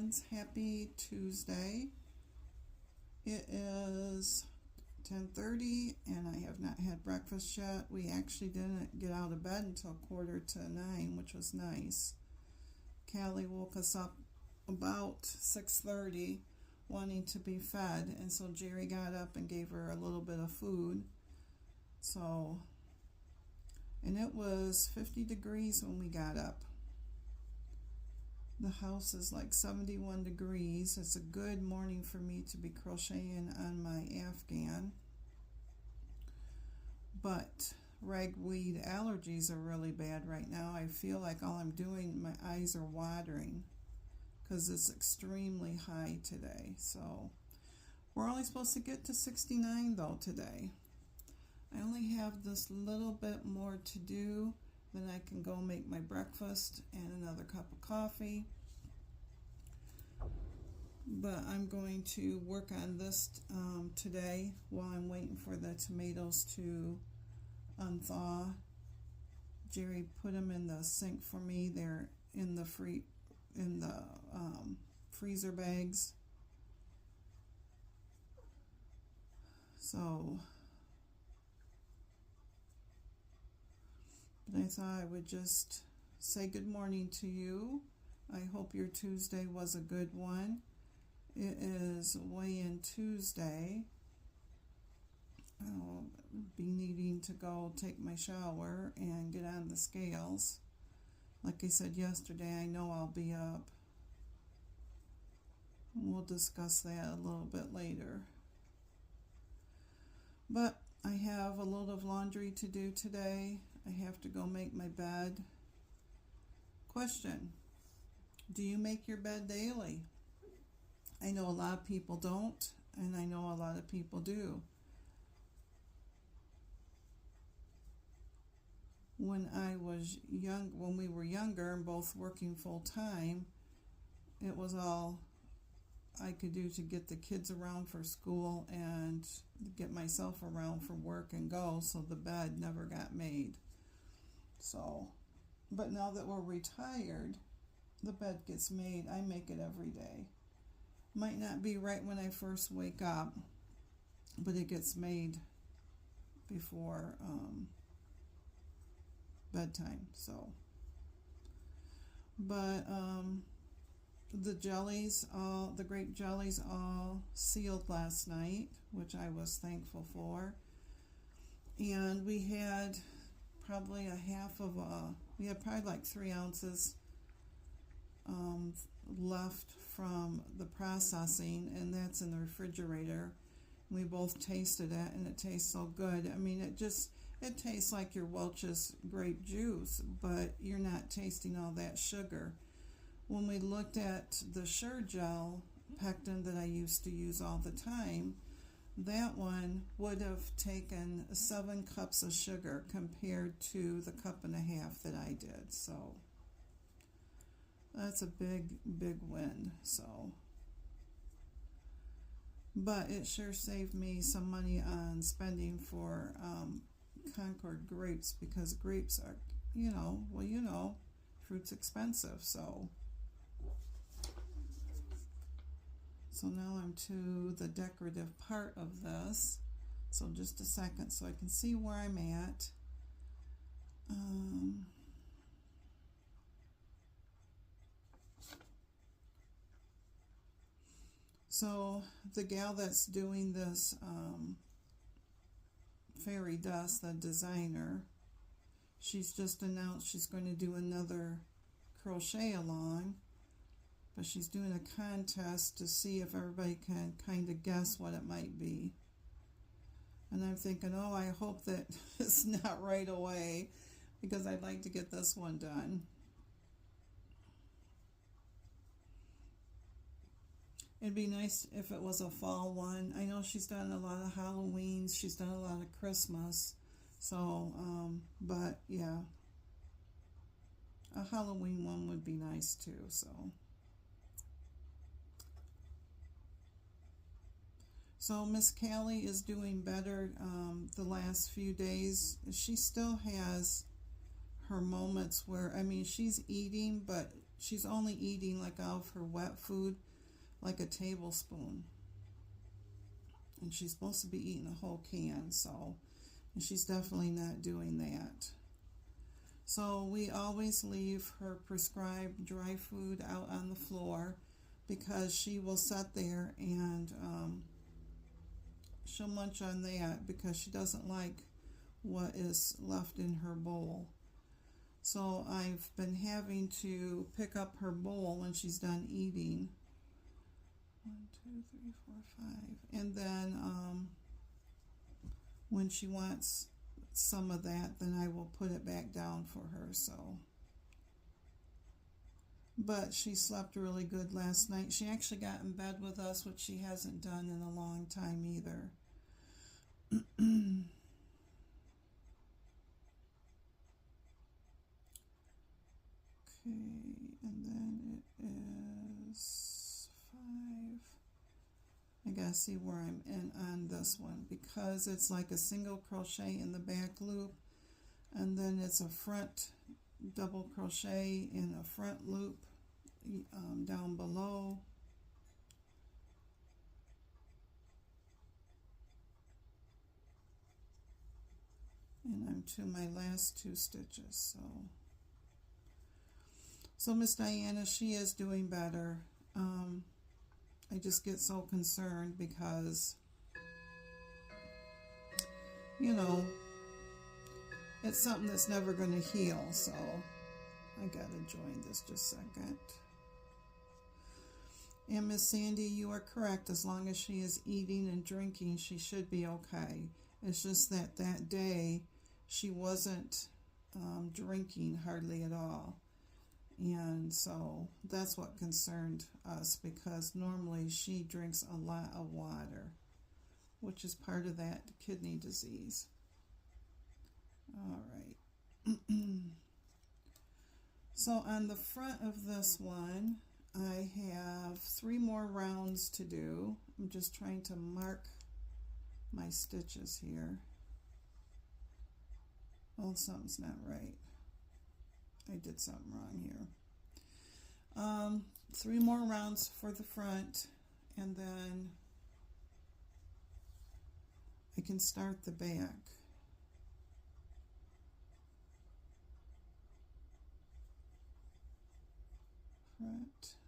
friends, happy Tuesday. It is 10:30 and I have not had breakfast yet. We actually didn't get out of bed until 8:45, which was nice. Callie woke us up about 6:30 wanting to be fed, and so Jerry got up and gave her a little bit of food. And it was 50 degrees when we got up. The house is like 71 degrees. It's a good morning for me to be crocheting on my Afghan. But ragweed allergies are really bad right now. I feel like all I'm doing, my eyes are watering because it's extremely high today. So we're only supposed to get to 69 though today. I only have this little bit more to do. Then I can go make my breakfast and another cup of coffee. But I'm going to work on this today while I'm waiting for the tomatoes to unthaw. Jerry put them in the sink for me. They're in the freezer bags. But I thought I would just say good morning to you. I hope your Tuesday was a good one. It is weigh-in Tuesday. I'll be needing to go take my shower and get on the scales. Like I said yesterday, I know I'll be up. We'll discuss that a little bit later. But I have a load of laundry to do today. I have to go make my bed. Question: do you make your bed daily? I know a lot of people don't, and I know a lot of people do. When we were younger and both working full time, it was all I could do to get the kids around for school and get myself around for work and go, so the bed never got made. But now that we're retired, the bed gets made. I make it every day. Might not be right when I first wake up, but it gets made before bedtime. But the grape jellies all sealed last night, which I was thankful for. And we had probably like 3 ounces left from the processing, and that's in the refrigerator. We both tasted it, and it tastes so good. I mean, it tastes like your Welch's grape juice, but you're not tasting all that sugar. When we looked at the Sure Gel pectin that I used to use all the time, that one would have taken 7 cups of sugar compared to the 1.5 cups that I did. So that's a big win. But it sure saved me some money on spending for Concord grapes, because grapes are, fruit's expensive. So now I'm to the decorative part of this. So just a second so I can see where I'm at. So the gal that's doing this fairy dust, the designer, she's just announced she's going to do another crochet along, but she's doing a contest to see if everybody can kind of guess what it might be. And I'm thinking, I hope that it's not right away, because I'd like to get this one done. It'd be nice if it was a fall one. I know she's done a lot of Halloweens, she's done a lot of Christmas. But yeah, a Halloween one would be nice too. So Miss Callie is doing better the last few days. She still has her moments where, I mean, she's eating, but she's only eating like out of her wet food, like a tablespoon. And she's supposed to be eating a whole can, so, and she's definitely not doing that. So we always leave her prescribed dry food out on the floor because she will sit there and she'll munch on that because she doesn't like what is left in her bowl. So I've been having to pick up her bowl when she's done eating. 1, 2, 3, 4, 5. And then when she wants some of that, then I will put it back down for her. So, but she slept really good last night. She actually got in bed with us, which she hasn't done in a long time either. Okay, and then it is 5. I gotta see where I'm in on this one because it's like a single crochet in the back loop, and then it's a front double crochet in a front loop down below. And I'm to my last 2 stitches. So Miss Diana, she is doing better. I just get so concerned because, you know, it's something that's never going to heal. So I got to join this just a second. And Miss Sandy, you are correct. As long as she is eating and drinking, she should be okay. It's just that that day she wasn't drinking hardly at all. And so that's what concerned us because normally she drinks a lot of water, which is part of that kidney disease. All right. So on the front of this one, I have 3 more rounds to do. I'm just trying to mark my stitches here. Oh, something's not right. I did something wrong here. 3 more rounds for the front, and then I can start the back. Front.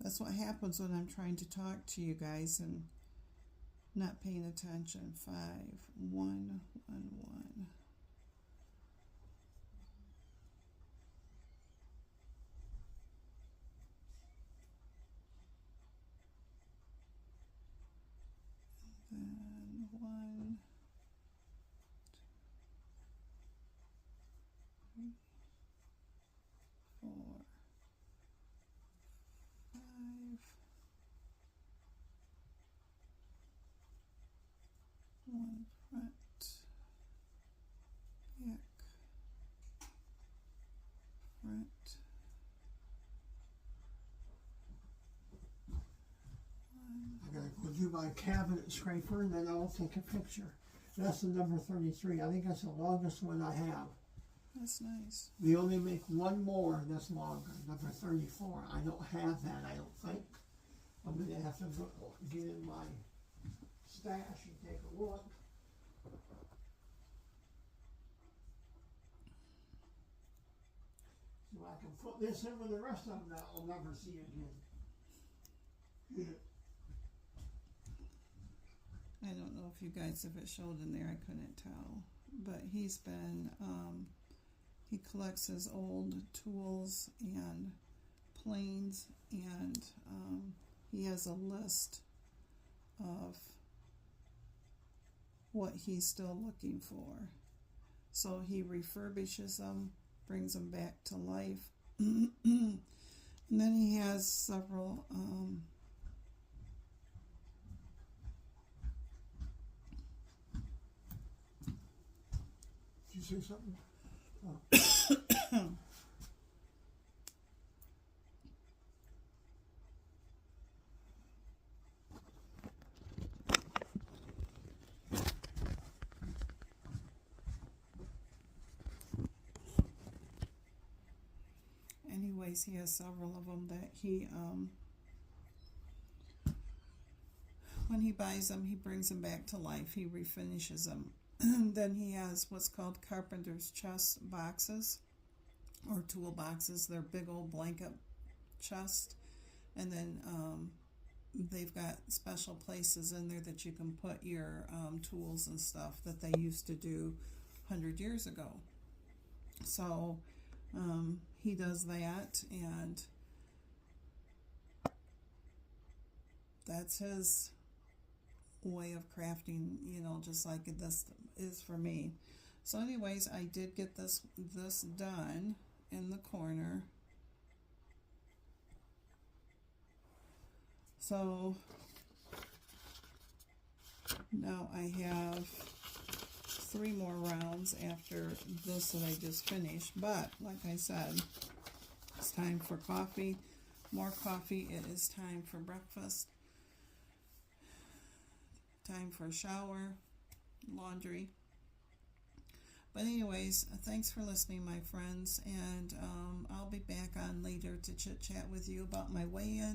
That's what happens when I'm trying to talk to you guys and not paying attention. 5, 1, 1, 1. Then 1, 2, 3, 4, 5. 1 front, back, front. I gotta go do my cabinet scraper and then I'll take a picture. That's the number 33. I think that's the longest one I have. That's nice. We only make one more that's longer, number 34. I don't have that, I don't think. I'm gonna have to go, get in my stash and take a look. So I can put this in with the rest of them that I'll never see again. I don't know if you guys, if it showed in there, I couldn't tell. But he's been, he collects his old tools and planes, and he has a list of what he's still looking for. So he refurbishes them, brings them back to life. And then he has several Did you say something? Oh. anyways, he has several of them that he, when he buys them, he brings them back to life. He refinishes them. Then he has what's called carpenter's chest boxes or tool boxes. They're big old blanket chest. And then they've got special places in there that you can put your tools and stuff that they used to do 100 years ago. So he does that, and that's his way of crafting, you know, just like this is for me. So anyways, I did get this done in the corner. So now I have 3 more rounds after this that I just finished. But like I said, it's time for coffee. More coffee. It is time for breakfast. Time for a shower, laundry. But anyways, thanks for listening, my friends, and I'll be back on later to chit chat with you about my weigh-in.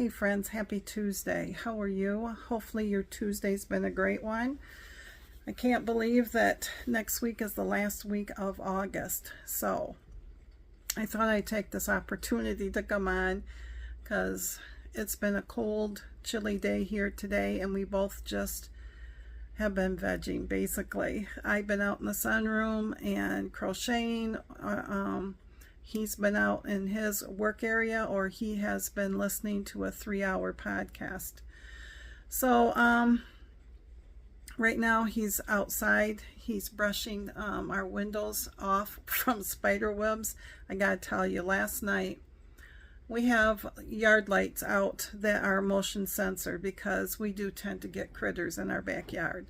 Hey friends, happy Tuesday. How are you? Hopefully your Tuesday's been a great one. I can't believe that next week is the last week of August. So I thought I'd take this opportunity to come on because it's been a cold, chilly day here today, and we both just have been vegging basically. I've been out in the sunroom and crocheting. He's been out in his work area, or he has been listening to a 3-hour podcast. So right now he's outside. He's brushing our windows off from spider webs. I gotta tell you, last night we have yard lights out that are motion sensor because we do tend to get critters in our backyard.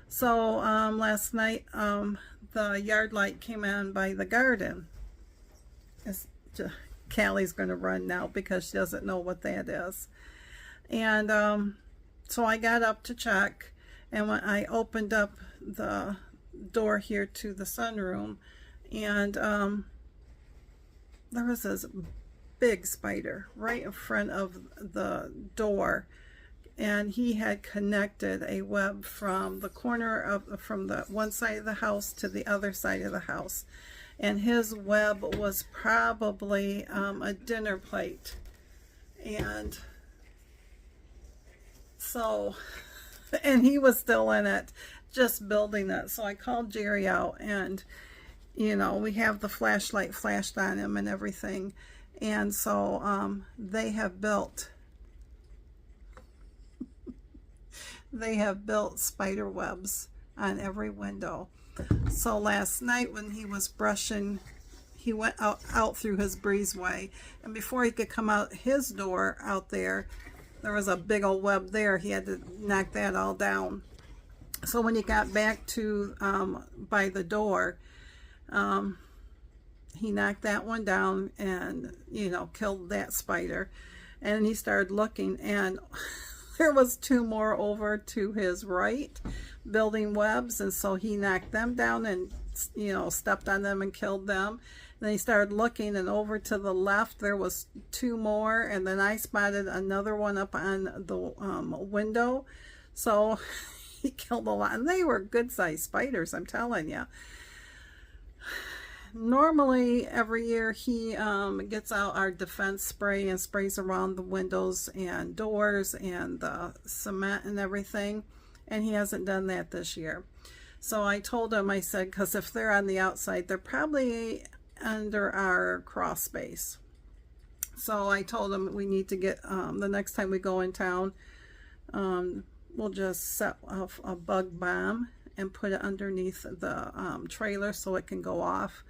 So last night the yard light came on by the garden. Callie's going to run now because she doesn't know what that is. And so I got up to check, and when I opened up the door here to the sunroom, and there was this big spider right in front of the door, and he had connected a web from the corner of from the one side of the house to the other side of the house. And his web was probably a dinner plate. And so, and he was still in it, just building it. So I called Jerry out, and, you know, we have the flashlight flashed on him and everything. And so they have built spider webs on every window. So last night when he was brushing, he went out through his breezeway, and before he could come out his door out there was a big old web there. He had to knock that all down. So when he got back to by the door, he knocked that one down and, you know, killed that spider. And he started looking, and there was 2 more over to his right building webs, and so he knocked them down and, you know, stepped on them and killed them. And then he started looking, and over to the left there was 2 more, and then I spotted another one up on the window. So he killed a lot, and they were good sized spiders, I'm telling you. Normally every year he gets out our defense spray and sprays around the windows and doors and the cement and everything, and he hasn't done that this year. So I told him, I said, because if they're on the outside, they're probably under our crawl space. So I told him we need to get, the next time we go in town, we'll just set off a bug bomb and put it underneath the trailer so it can go off,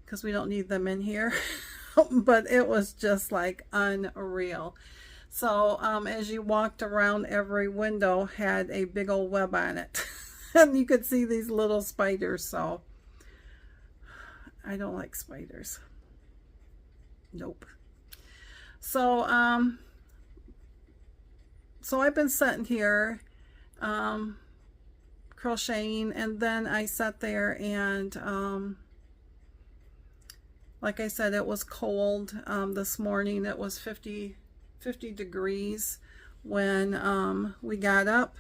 because we don't need them in here. But it was just like unreal. So as you walked around, every window had a big old web on it. And you could see these little spiders. So I don't like spiders. Nope. So so I've been sitting here crocheting, and then I sat there and like I said, it was cold this morning. It was 50 degrees when we got up,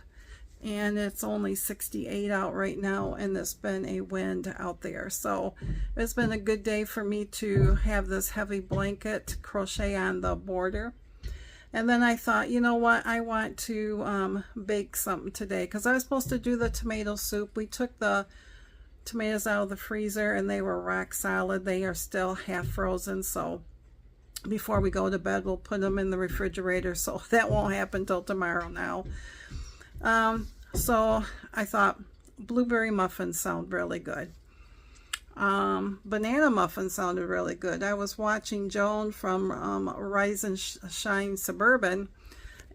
and it's only 68 out right now, and there's been a wind out there. So it's been a good day for me to have this heavy blanket crochet on the border. And then I thought, you know what, I want to bake something today, because I was supposed to do the tomato soup. We took the tomatoes out of the freezer and they were rock solid. They are still half frozen, so before we go to bed we'll put them in the refrigerator, so that won't happen till tomorrow now. So I thought blueberry muffins sound really good. Banana muffins sounded really good. I was watching Joan from Rise and Shine Suburban,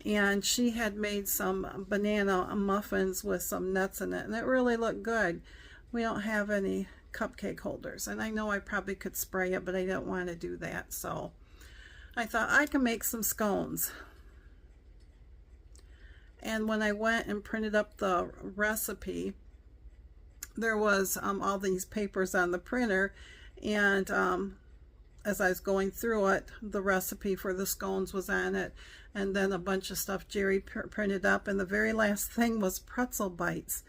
and she had made some banana muffins with some nuts in it, and it really looked good. We don't have any cupcake holders, and I know I probably could spray it, but I didn't want to do that. So I thought I can make some scones. And when I went and printed up the recipe, there was all these papers on the printer, and as I was going through it, the recipe for the scones was on it, and then a bunch of stuff Jerry printed up, and the very last thing was pretzel bites.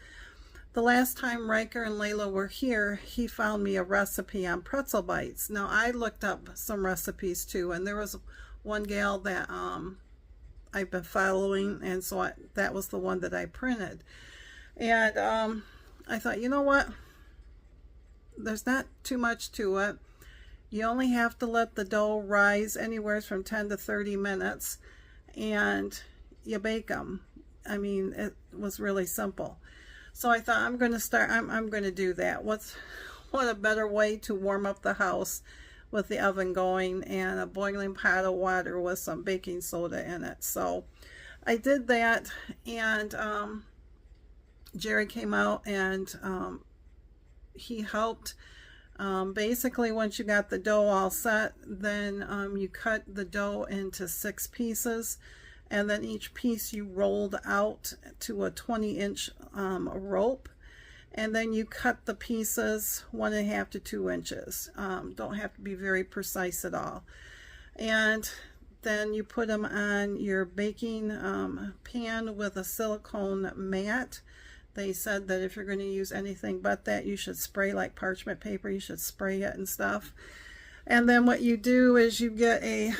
The last time Riker and Layla were here, he found me a recipe on pretzel bites. Now, I looked up some recipes too, and there was one gal that I've been following, and so that was the one that I printed. And I thought, you know what? There's not too much to it. You only have to let the dough rise anywhere from 10 to 30 minutes, and you bake them. I mean, it was really simple. So I thought, I'm going to do that. What a better way to warm up the house with the oven going and a boiling pot of water with some baking soda in it. So I did that, and Jerry came out and he helped. Basically, once you got the dough all set, then you cut the dough into 6 pieces, and then each piece you rolled out to a 20-inch rope, and then you cut the pieces 1.5 to 2 inches. Don't have to be very precise at all. And then you put them on your baking pan with a silicone mat. They said that if you're going to use anything but that, you should spray like parchment paper. You should spray it and stuff. And then what you do is you get a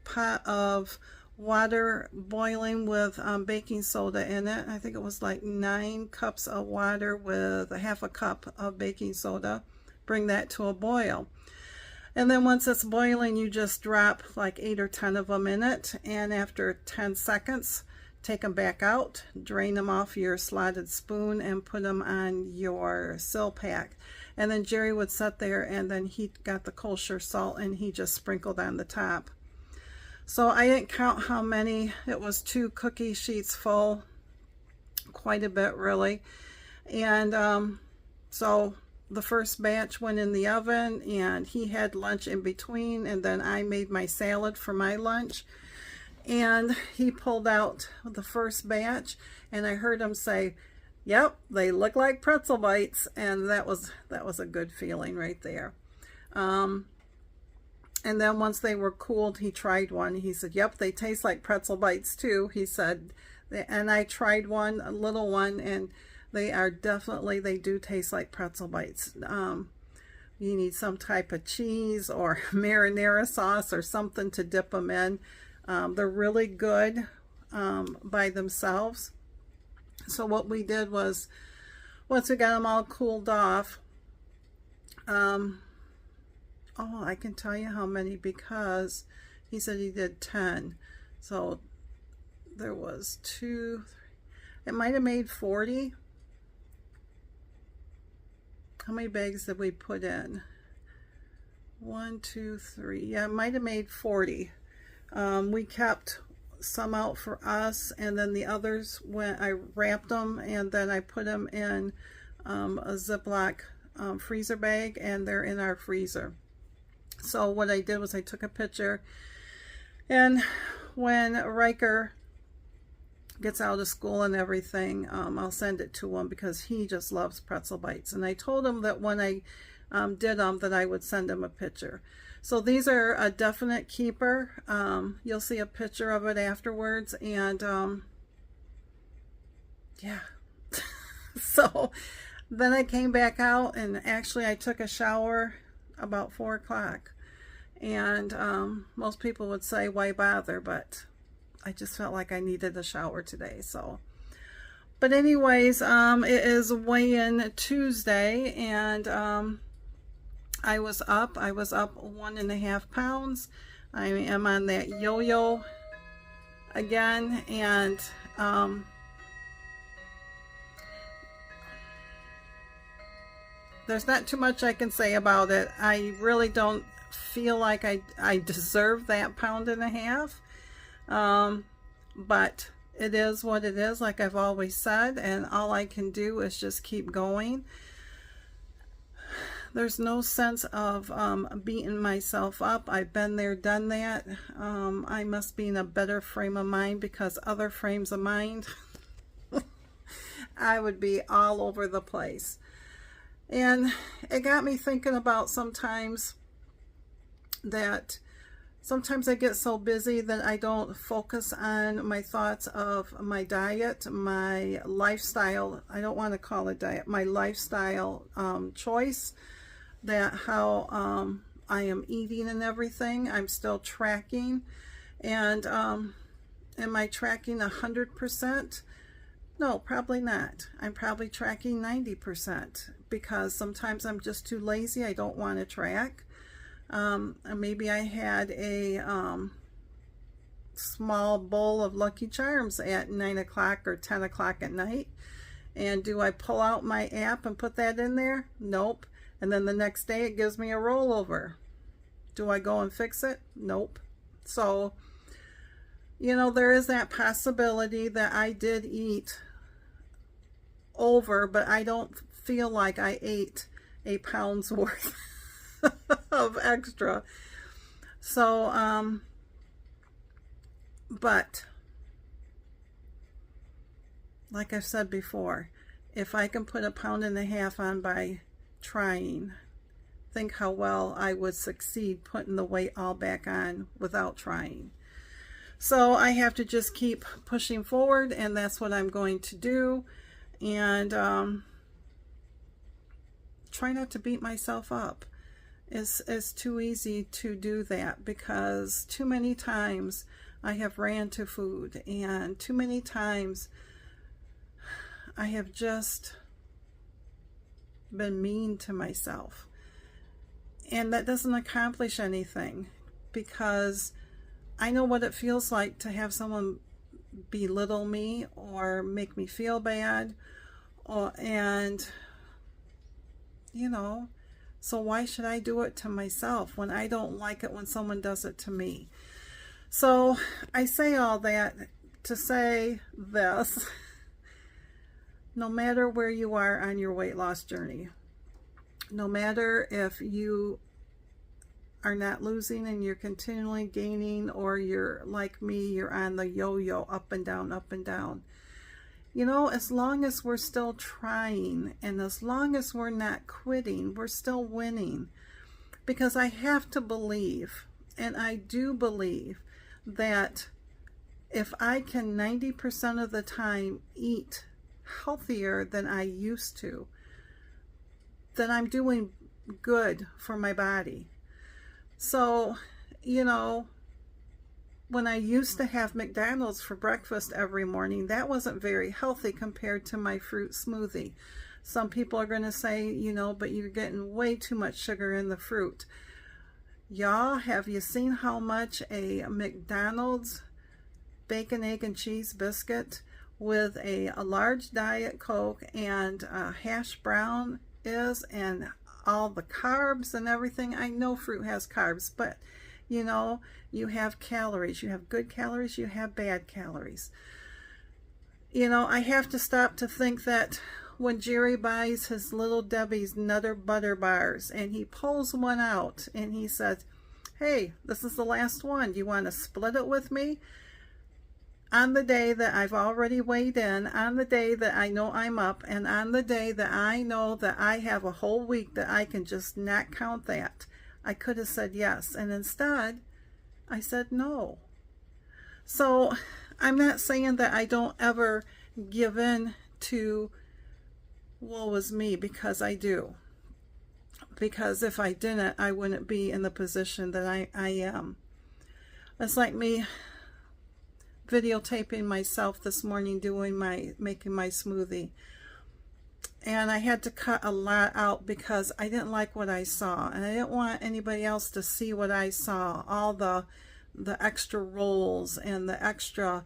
pot of water boiling with baking soda in it. I think it was like 9 cups of water with a 1/2 cup of baking soda. Bring that to a boil. And then once it's boiling, you just drop like 8 or 10 of them in it. And after 10 seconds, take them back out, drain them off your slotted spoon, and put them on your sill pack. And then Jerry would sit there, and then he got the kosher salt, and he just sprinkled on the top. So I didn't count how many. It was 2 cookie sheets full, quite a bit really. And so the first batch went in the oven, and he had lunch in between, and then I made my salad for my lunch. And he pulled out the first batch, and I heard him say, "Yep, they look like pretzel bites," and that was a good feeling right there. And then once they were cooled, he tried one. He said, "Yep, they taste like pretzel bites too," he said. And I tried one, a little one, and they do taste like pretzel bites. You need some type of cheese or marinara sauce or something to dip them in. They're really good by themselves. So what we did was, once we got them all cooled off, I can tell you how many, because he said he did 10. So there was 2, 3, it might have made 40. How many bags did we put in? 1, 2, 3. Yeah, it might have made 40. We kept some out for us, and then the others I wrapped them, and then I put them in a Ziploc freezer bag, and they're in our freezer. So what I did was I took a picture, and when Riker gets out of school and everything, I'll send it to him, because he just loves pretzel bites. And I told him that when I did them, that I would send him a picture. So these are a definite keeper. You'll see a picture of it afterwards, and yeah. So then I came back out, and actually I took a shower about 4 o'clock. And most people would say, why bother? But I just felt like I needed a shower today. So, but anyways, it is weigh-in Tuesday, and I was up 1.5 pounds. I am on that yo-yo again, and there's not too much I can say about it. I really don't feel like I deserve that 1.5 pounds, but it is what it is, like I've always said, and all I can do is just keep going. There's no sense of beating myself up. I've been there, done that. I must be in a better frame of mind, because other frames of mind, I would be all over the place. And it got me thinking about sometimes that sometimes I get so busy that I don't focus on my thoughts of my diet, my lifestyle. I don't want to call it diet, my lifestyle choice, that how I am eating and everything. I'm still tracking. And am I tracking 100%? No, probably not. I'm probably tracking 90% because sometimes I'm just too lazy. I don't want to track. Maybe I had a small bowl of Lucky Charms at 9 o'clock or 10 o'clock at night. And do I pull out my app and put that in there? Nope. And then the next day it gives me a rollover. Do I go and fix it? Nope. So, you know, there is that possibility that I did eat over, but I don't feel like I ate a pound's worth of extra. So, but like I've said before, if I can put 1.5 pounds on by trying, think how well I would succeed putting the weight all back on without trying. So I have to just keep pushing forward, and that's what I'm going to do. And try not to beat myself up. It's too easy to do that because too many times I have ran to food, and too many times I have just been mean to myself. And that doesn't accomplish anything because I know what it feels like to have someone belittle me or make me feel bad, and you know, so why should I do it to myself when I don't like it when someone does it to me? So I say all that to say this: no matter where you are on your weight loss journey, no matter if you are not losing and you're continually gaining, or you're like me, you're on the yo-yo, up and down, up and down. You know, as long as we're still trying and as long as we're not quitting, we're still winning. Because I have to believe, and I do believe, that if I can 90% of the time eat healthier than I used to, then I'm doing good for my body. So, you know, when I used to have McDonald's for breakfast every morning, that wasn't very healthy compared to my fruit smoothie. Some people are going to say, you know, but you're getting way too much sugar in the fruit. Y'all, have you seen how much a McDonald's bacon, egg, and cheese biscuit with a large Diet Coke and a hash brown is, and all the carbs and everything? I know fruit has carbs, but you know, you have calories. You have good calories, you have bad calories. You know, I have to stop to think that when Jerry buys his Little Debbie's Nutter Butter Bars and he pulls one out and he says, hey, this is the last one. Do you want to split it with me? On the day that I've already weighed in, on the day that I know I'm up, and on the day that I know that I have a whole week that I can just not count that, I could have said yes. And instead, I said no. So I'm not saying that I don't ever give in to woe is me, because I do. Because if I didn't, I wouldn't be in the position that I am. It's like me videotaping myself this morning making my smoothie. And I had to cut a lot out because I didn't like what I saw, and I didn't want anybody else to see what I saw, all the extra rolls and the extra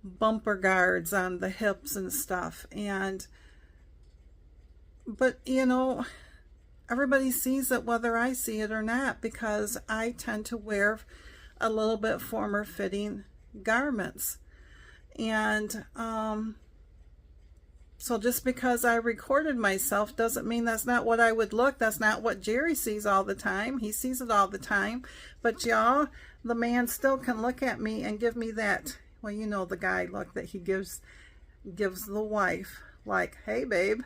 bumper guards on the hips and stuff. But you know, everybody sees it whether I see it or not, because I tend to wear a little bit former fitting garments. And so just because I recorded myself doesn't mean that's not what I would look. That's not what Jerry sees all the time. He sees it all the time. But y'all, the man still can look at me and give me that, well, you know, the guy look that he gives the wife, like, hey babe.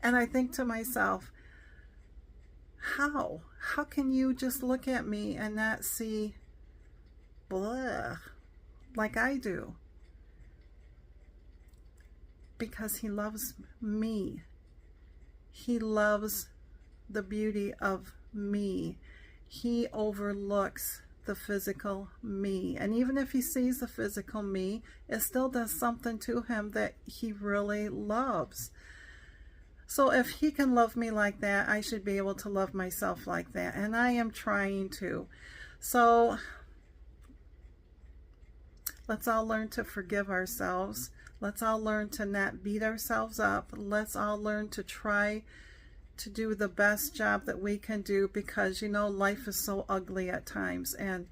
And I think to myself, how can you just look at me and not see blah like I do? Because he loves me. He loves the beauty of me. He overlooks the physical me. And even if he sees the physical me, it still does something to him that he really loves. So if he can love me like that, I should be able to love myself like that. And I am trying to. So let's all learn to forgive ourselves. Let's all learn to not beat ourselves up. Let's all learn to try to do the best job that we can do, because, you know, life is so ugly at times. And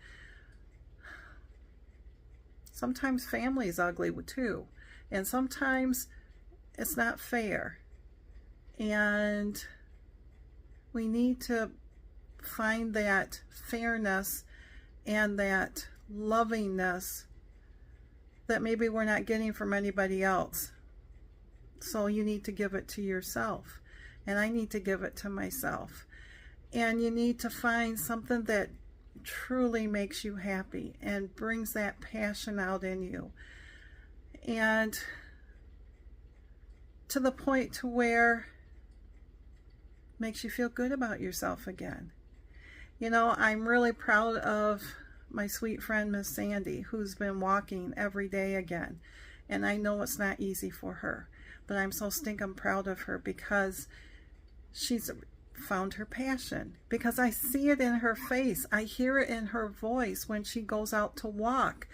sometimes family is ugly too. And sometimes it's not fair. And we need to find that fairness and that lovingness that maybe we're not getting from anybody else. So you need to give it to yourself. And I need to give it to myself. And you need to find something that truly makes you happy and brings that passion out in you. And to the point to where it makes you feel good about yourself again. You know, I'm really proud of my sweet friend, Miss Sandy, who's been walking every day again. And I know it's not easy for her, but I'm so stinking proud of her, because she's found her passion, because I see it in her face. I hear it in her voice when she goes out to walk.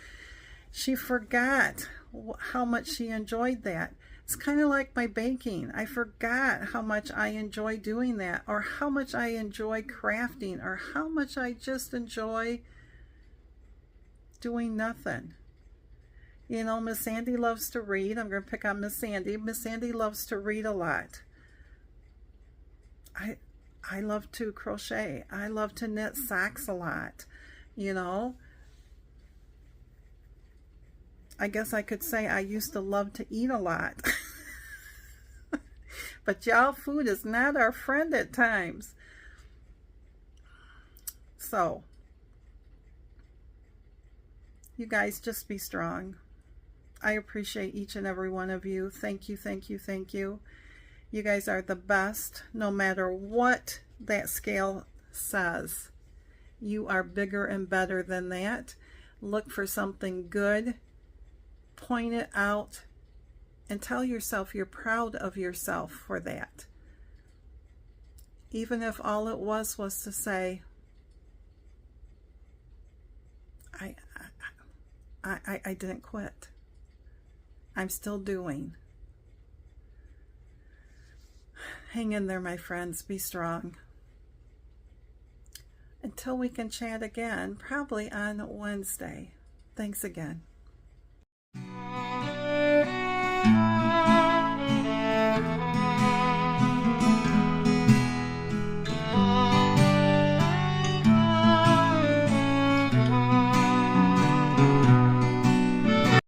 She forgot how much she enjoyed that. It's kind of like my baking. I forgot how much I enjoy doing that, or how much I enjoy crafting, or how much I just enjoy doing nothing. You know, Miss Sandy loves to read. I'm going to pick on Miss Sandy. Miss Sandy loves to read a lot. I love to crochet. I love to knit socks a lot. You know, I guess I could say I used to love to eat a lot. But y'all, food is not our friend at times. So, you guys just be strong. I appreciate each and every one of you. Thank you, thank you, thank you. You guys are the best, no matter what that scale says. You are bigger and better than that. Look for something good, point it out, and tell yourself you're proud of yourself for that. Even if all it was to say, I didn't quit. I'm still doing. Hang in there, my friends. Be strong. Until we can chat again, probably on Wednesday. Thanks again.